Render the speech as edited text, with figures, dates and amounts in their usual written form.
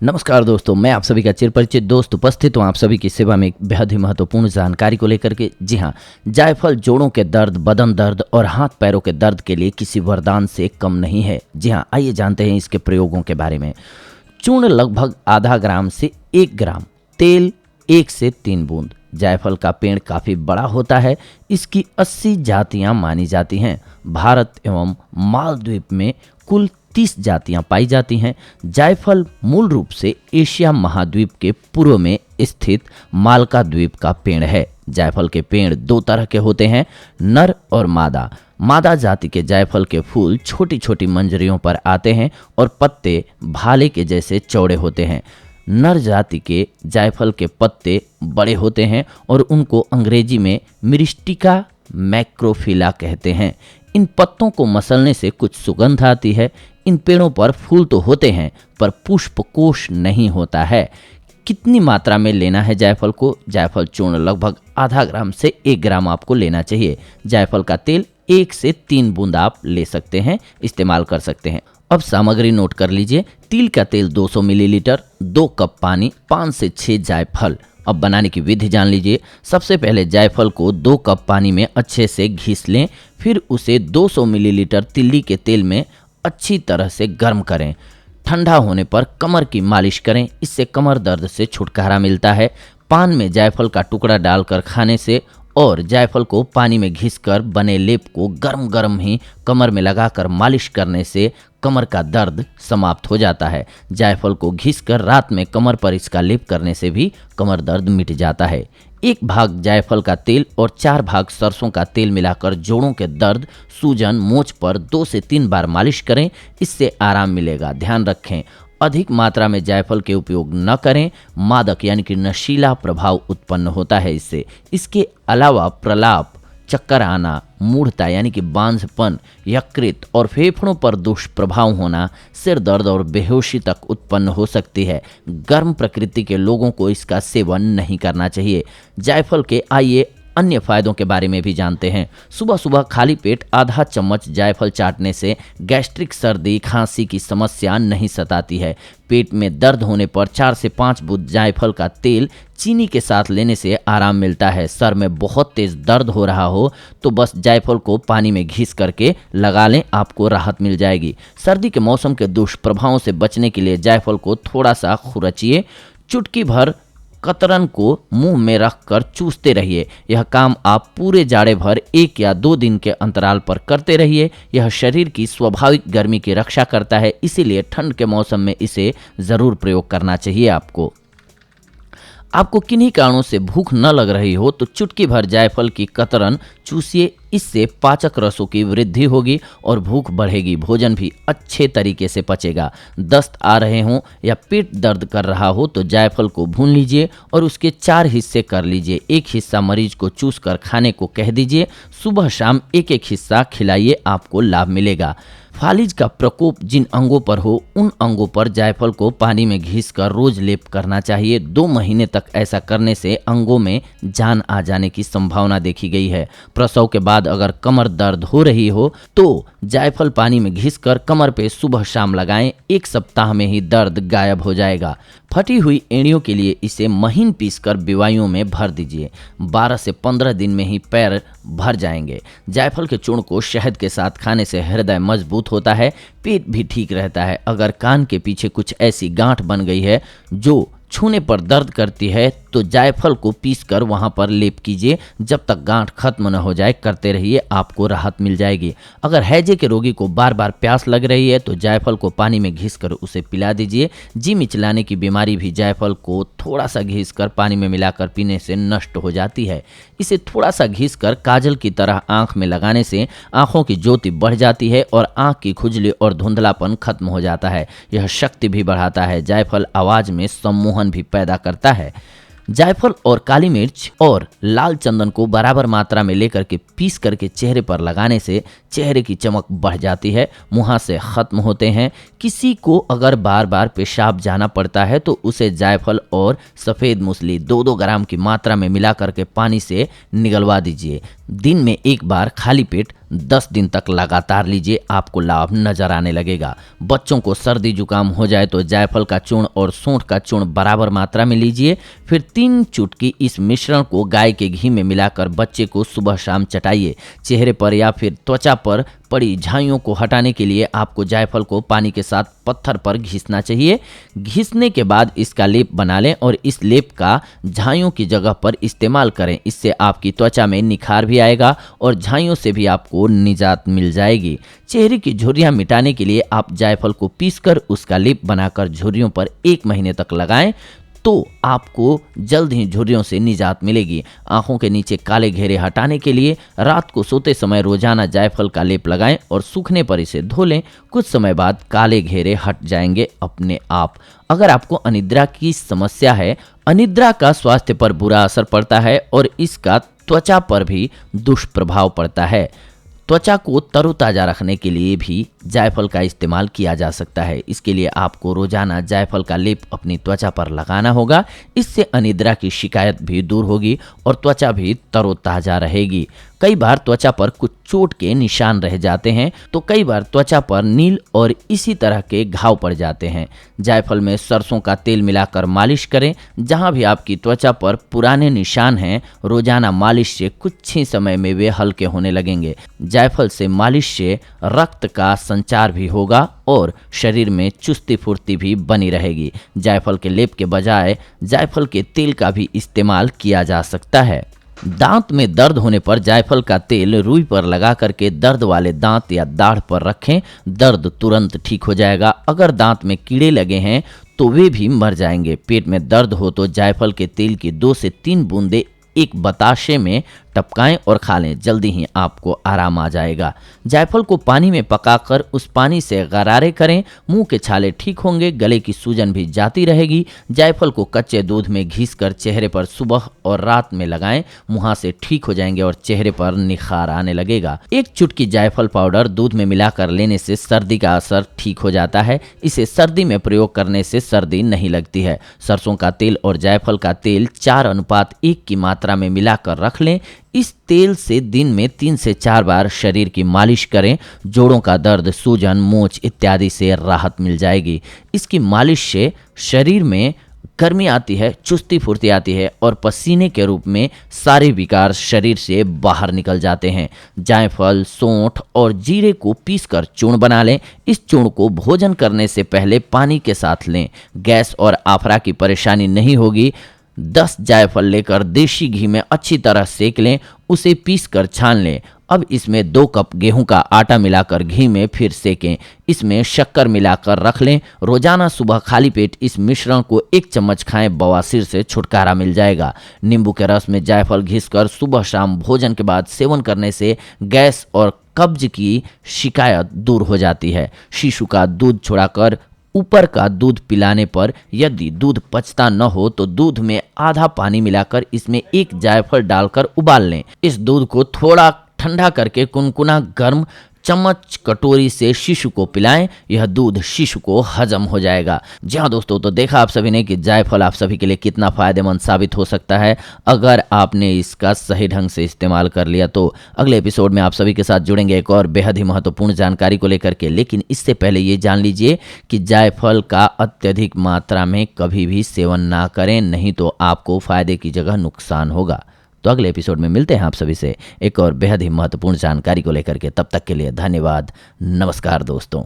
नमस्कार दोस्तों, मैं आप सभी का चिरपरिचित दोस्त उपस्थित हूँ आप सभी की सेवा में एक बेहद ही महत्वपूर्ण जानकारी को लेकर के। जी हाँ, जायफल जोड़ों के दर्द, बदन दर्द और हाथ पैरों के दर्द के लिए किसी वरदान से कम नहीं है। जी हाँ, आइए जानते हैं इसके प्रयोगों के बारे में। चूर्ण लगभग आधा ग्राम से 1 ग्राम, तेल 1 से 3 बूंद। जायफल का पेड़ काफ़ी बड़ा होता है। इसकी 80 जातियाँ मानी जाती हैं। भारत एवं मालद्वीप में कुल 30 जातियां पाई जाती हैं। जायफल मूल रूप से एशिया महाद्वीप के पूर्व में स्थित मालका द्वीप का पेड़ है। जायफल के पेड़ 2 तरह के होते हैं, नर और मादा। मादा जाति के जायफल के फूल छोटी छोटी मंजरियों पर आते हैं और पत्ते भाले के जैसे चौड़े होते हैं। नर जाति के जायफल के पत्ते बड़े होते हैं और उनको अंग्रेजी में मिरिस्टिका मैक्रोफिला कहते हैं। इन पत्तों को मसलने से कुछ सुगंध आती है। इन पेड़ों पर फूल तो होते हैं पर पुष्पकोश नहीं होता है। कितनी मात्रा में लेना है जायफल को? जायफल चूर्ण लगभग आधा ग्राम से 1 ग्राम आपको लेना चाहिए। जायफल का तेल 1 से 3 बूंद आप ले सकते हैं, इस्तेमाल कर सकते हैं। अब सामग्री नोट कर लीजिए। तिल का तेल 200 मिलीलीटर, 2 कप पानी, 5 से 6 जायफल। अब बनाने की विधि जान लीजिए। सबसे पहले जायफल को 2 कप पानी में अच्छे से घिस लें, फिर उसे 200 मिलीलीटर तिल्ली के तेल में अच्छी तरह से गर्म करें। ठंडा होने पर कमर की मालिश करें, इससे कमर दर्द से छुटकारा मिलता है। पान में जायफल का टुकड़ा डालकर खाने से और जायफल को पानी में घिसकर बने लेप को गरम गरम ही कमर में लगाकर मालिश करने से कमर का दर्द समाप्त हो जाता है। जायफल को घिसकर रात में कमर पर इसका लेप करने से भी कमर दर्द मिट जाता है। 1 भाग जायफल का तेल और 4 भाग सरसों का तेल मिलाकर जोड़ों के दर्द, सूजन, मोच पर 2 से 3 बार मालिश करें, इससे आराम मिलेगा। ध्यान रखें, अधिक मात्रा में जायफल के उपयोग न करें, मादक यानी कि नशीला प्रभाव उत्पन्न होता है इससे। इसके अलावा प्रलाप, चक्कर आना, मूढ़ता यानी कि बांझपन, यकृत और फेफड़ों पर दुष्प्रभाव होना, सिर दर्द और बेहोशी तक उत्पन्न हो सकती है। गर्म प्रकृति के लोगों को इसका सेवन नहीं करना चाहिए। जायफल के आइए अन्य फायदों के बारे में भी जानते हैं। सुबह सुबह खाली पेट आधा चम्मच जायफल चाटने से गैस्ट्रिक, सर्दी, खांसी की समस्या नहीं सताती है। पेट में दर्द होने पर 4 से 5 बूंद जायफल का तेल चीनी के साथ लेने से आराम मिलता है। सर में बहुत तेज दर्द हो रहा हो तो बस जायफल को पानी में घिस करके लगा लें, आपको राहत मिल जाएगी। सर्दी के मौसम के दुष्प्रभावों से बचने के लिए जायफल को थोड़ा सा खुरचिए, चुटकी भर कतरन को मुंह में रखकर चूसते रहिए। यह काम आप पूरे जाड़े भर 1 या 2 दिन के अंतराल पर करते रहिए। यह शरीर की स्वाभाविक गर्मी की रक्षा करता है, इसीलिए ठंड के मौसम में इसे ज़रूर प्रयोग करना चाहिए। आपको किन्हीं कारणों से भूख न लग रही हो तो चुटकी भर जायफल की कतरन चूसिए, इससे पाचक रसों की वृद्धि होगी और भूख बढ़ेगी। भोजन भी अच्छे तरीके से पचेगा। दस्त आ रहे हों या पेट दर्द कर रहा हो तो जायफल को भून लीजिए और उसके 4 हिस्से कर लीजिए। 1 हिस्सा मरीज को चूस कर खाने को कह दीजिए। सुबह शाम 1-1 हिस्सा खिलाइए, आपको लाभ मिलेगा। फालिज का प्रकोप जिन अंगों पर हो उन अंगों पर जायफल को पानी में घिसकर रोज लेप करना चाहिए। 2 महीने तक ऐसा करने से अंगों में जान आ जाने की संभावना देखी गई है। प्रसव के बाद अगर कमर दर्द हो रही हो तो जायफल पानी में घिसकर कमर पे सुबह शाम लगाएं। 1 सप्ताह में ही दर्द गायब हो जाएगा। फटी हुई एड़ियों के लिए इसे महीन पीसकर बिवाइयों में भर दीजिए। 12 से 15 दिन में ही पैर भर जाएंगे। जायफल के चूर्ण को शहद के साथ खाने से हृदय मजबूत होता है, पेट भी ठीक रहता है। अगर कान के पीछे कुछ ऐसी गांठ बन गई है जो छूने पर दर्द करती है तो जायफल को पीसकर वहां पर लेप कीजिए। जब तक गांठ खत्म न हो जाए करते रहिए, आपको राहत मिल जाएगी। अगर हैजे के रोगी को बार बार प्यास लग रही है तो जायफल को पानी में घिसकर उसे पिला दीजिए। जी मिचलाने की बीमारी भी जायफल को थोड़ा सा घिसकर पानी में मिलाकर पीने से नष्ट हो जाती है। इसे थोड़ा सा घिसकर काजल की तरह आंख में लगाने से आंखों की ज्योति बढ़ जाती है और आंख की खुजली और धुंधलापन खत्म हो जाता है। यह शक्ति भी बढ़ाता है। जायफल आवाज में सम्मोहन भी पैदा करता है। जायफल और काली मिर्च और लाल चंदन को बराबर मात्रा में लेकर के पीस करके चेहरे पर लगाने से चेहरे की चमक बढ़ जाती है, मुहासे खत्म होते हैं। किसी को अगर बार बार पेशाब जाना पड़ता है तो उसे जायफल और सफ़ेद मूसली 2-2 ग्राम की मात्रा में मिला करके पानी से निगलवा दीजिए। दिन में एक बार खाली पेट 10 दिन तक लगातार लीजिए, आपको लाभ नजर आने लगेगा। बच्चों को सर्दी जुकाम हो जाए तो जायफल का चूर्ण और सौंठ का चूर्ण बराबर मात्रा में लीजिए। फिर 3 चुटकी इस मिश्रण को गाय के घी में मिलाकर बच्चे को सुबह शाम चटाइए। चेहरे पर या फिर त्वचा पर पड़ी झाइयों को हटाने के लिए आपको जायफल को पानी के साथ पत्थर पर घिसना चाहिए। घिसने के बाद इसका लेप बना लें और इस लेप का झाइयों की जगह पर इस्तेमाल करें। इससे आपकी त्वचा में निखार भी आएगा और झाइयों से भी आपको निजात मिल जाएगी। चेहरे की झुर्रियां मिटाने के लिए आप जायफल को पीसकर उसका लेप बनाकर झुर्रियों पर 1 महीने तक लगाएं तो आपको जल्द ही झुर्रियों से निजात मिलेगी। आंखों के नीचे काले घेरे हटाने के लिए रात को सोते समय रोजाना जायफल का लेप लगाएं और सूखने पर इसे धो लें। कुछ समय बाद काले घेरे हट जाएंगे अपने आप। अगर आपको अनिद्रा की समस्या है, अनिद्रा का स्वास्थ्य पर बुरा असर पड़ता है और इसका त्वचा पर भी दुष्प्रभाव पड़ता है। त्वचा को तरोताज़ा रखने के लिए भी जायफल का इस्तेमाल किया जा सकता है। इसके लिए आपको रोजाना जायफल का लेप अपनी त्वचा पर लगाना होगा। इससे अनिद्रा की शिकायत भी दूर होगी और त्वचा भी तरोताज़ा रहेगी। कई बार त्वचा पर कुछ चोट के निशान रह जाते हैं तो कई बार त्वचा पर नील और इसी तरह के घाव पड़ जाते हैं। जायफल में सरसों का तेल मिलाकर मालिश करें। जहां भी आपकी त्वचा पर पुराने निशान हैं, रोजाना मालिश से कुछ ही समय में वे हल्के होने लगेंगे। जायफल से मालिश से रक्त का संचार भी होगा और शरीर में चुस्ती फुर्ती भी बनी रहेगी। जायफल के लेप के बजाय जायफल के तेल का भी इस्तेमाल किया जा सकता है। दांत में दर्द होने पर जायफल का तेल रुई पर लगा करके दर्द वाले दांत या दाढ़ पर रखें। दर्द तुरंत ठीक हो जाएगा। अगर दांत में कीड़े लगे हैं तो वे भी मर जाएंगे। पेट में दर्द हो तो जायफल के तेल की 2 से 3 बूंदे एक बताशे में टपकाएं और खा लें। जल्दी ही आपको आराम आ जाएगा। जायफल को पानी में पकाकर उस पानी से गरारे करें। मुंह के छाले ठीक होंगे, गले की सूजन भी जाती रहेगी। जायफल को कच्चे दूध में घिसकर चेहरे पर सुबह और रात में लगाएं। मुहासे ठीक हो जाएंगे और चेहरे पर निखार आने लगेगा। 1 चुटकी जायफल पाउडर दूध में मिलाकर लेने से सर्दी का असर ठीक हो जाता है। इसे सर्दी में प्रयोग करने से सर्दी नहीं लगती है। सरसों का तेल और जायफल का तेल 4:1 की मात्रा में मिलाकर रख लें। इस तेल से दिन में 3 से 4 बार शरीर की मालिश करें। जोड़ों का दर्द, सूजन, मोच इत्यादि से राहत मिल जाएगी। इसकी मालिश से शरीर में गर्मी आती है, चुस्ती फुर्ती आती है और पसीने के रूप में सारे विकार शरीर से बाहर निकल जाते हैं। जायफल, सौंठ और जीरे को पीसकर चूर्ण बना लें। इस चूर्ण को भोजन करने से पहले पानी के साथ लें। गैस और आफरा की परेशानी नहीं होगी। 10 जायफल लेकर देशी घी में अच्छी तरह सेक लें। उसे पीसकर छान लें। अब इसमें 2 कप गेहूं का आटा मिलाकर घी में फिर सेकें। इसमें शक्कर मिलाकर रख लें। रोजाना सुबह खाली पेट इस मिश्रण को 1 चम्मच खाएं। बवासीर से छुटकारा मिल जाएगा। नींबू के रस में जायफल घिसकर सुबह शाम भोजन के बाद सेवन करने से गैस और कब्ज की शिकायत दूर हो जाती है। शिशु का दूध छुड़ाकर ऊपर का दूध पिलाने पर यदि दूध पचता न हो तो दूध में आधा पानी मिलाकर इसमें 1 जायफल डालकर उबाल लें। इस दूध को थोड़ा ठंडा करके कुनकुना गर्म चम्मच कटोरी से शिशु को पिलाएं। यह दूध शिशु को हजम हो जाएगा। जी हाँ दोस्तों, तो देखा आप सभी ने कि जायफल आप सभी के लिए कितना फायदेमंद साबित हो सकता है अगर आपने इसका सही ढंग से इस्तेमाल कर लिया। तो अगले एपिसोड में आप सभी के साथ जुड़ेंगे एक और बेहद ही महत्वपूर्ण जानकारी को लेकर के। लेकिन इससे पहले ये जान लीजिए कि जायफल का अत्यधिक मात्रा में कभी भी सेवन ना करें, नहीं तो आपको फायदे की जगह नुकसान होगा। तो अगले एपिसोड में मिलते हैं आप सभी से एक और बेहद ही महत्वपूर्ण जानकारी को लेकर के। तब तक के लिए धन्यवाद। नमस्कार दोस्तों।